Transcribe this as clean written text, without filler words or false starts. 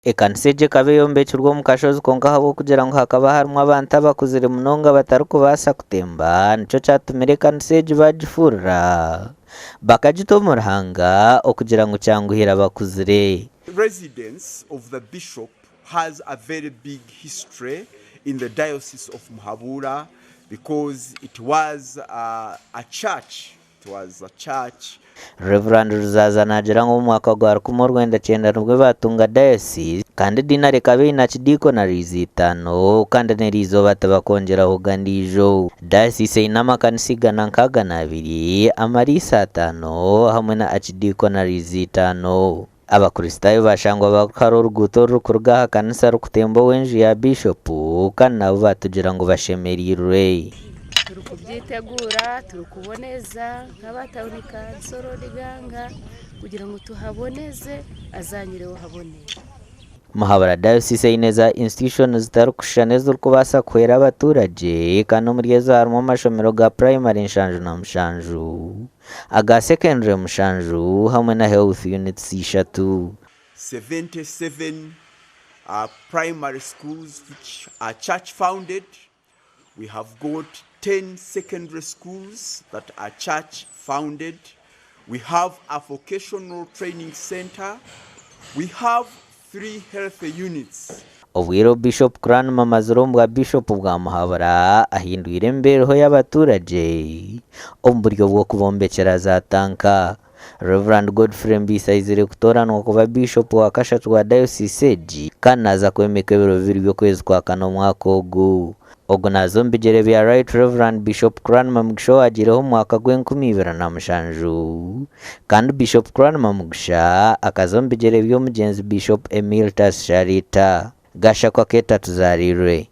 Ekanisa egi ekaba eyombekirwe omu kashozi konka habw'okugira ngu hakaba harimu abantu abakuzire munonga batarikubaasa kutemba, nikyo kyatumire ekanisa egi bagifuurira bakagita omu ruhanga okugira ngu kyanguhire abakuzire. Residence of the bishop has a very big history in the diocese of Muhabura because it was a church. It was a church. Reverend Ruzaza nagira ngu mu mwaka gwa 1990 nibwo batunga diocese kandi idina rikaba ina kidikonarizi 5 kandi neriizooba tibakongeraho gandiijo. Diocese eine amakanisa 162 amariisa 5 hamwe na akidikonarizi 5. Abakristaayo bashangwa bakara oruguuto rukuruga aha kanisa rukutemba ow'enju ya Bishop kandi nabo batugira ngu bashemerirwe. Turukubyitegura turukuboneza nk'abatawuni ka Kisoro Liganga kugira ngo tuhaboneze azanyireho haboneye. Muhabura diocese eine za institution zitarukushana ezirikubaasa kuhwera abaturage kandi omuri ezo harimu amashomero ga primary 7 aga secondary 7 hamwe na health units 3. 77 primary schools which are church founded. We have got 10 secondary schools that are church founded. We have a vocational training center. We have 3 health units. Obwire Bishop Kuran mamaziro bwa Bishop bwa Muhabura ahindwire embeereho y'abaturage omu buryo bwo kubombekera za tanka. Reverend Godfrey Mbisaizire kutoranwa kuba Bishop wa kashatu wa diocese egi kandi naza kwemeka ebiro 2 by'okwezi kwa kane omwaka ogu. Ogu nazo mbigere bya Right Reverend Bishop Kuran Mamugisha wagireho mwaka gw'2007 kandi Bishop Kuran Mamugisha akazo mbigere by'omugenzi Bishop Emiltas Sharita gashakwa ketatu zarirwe.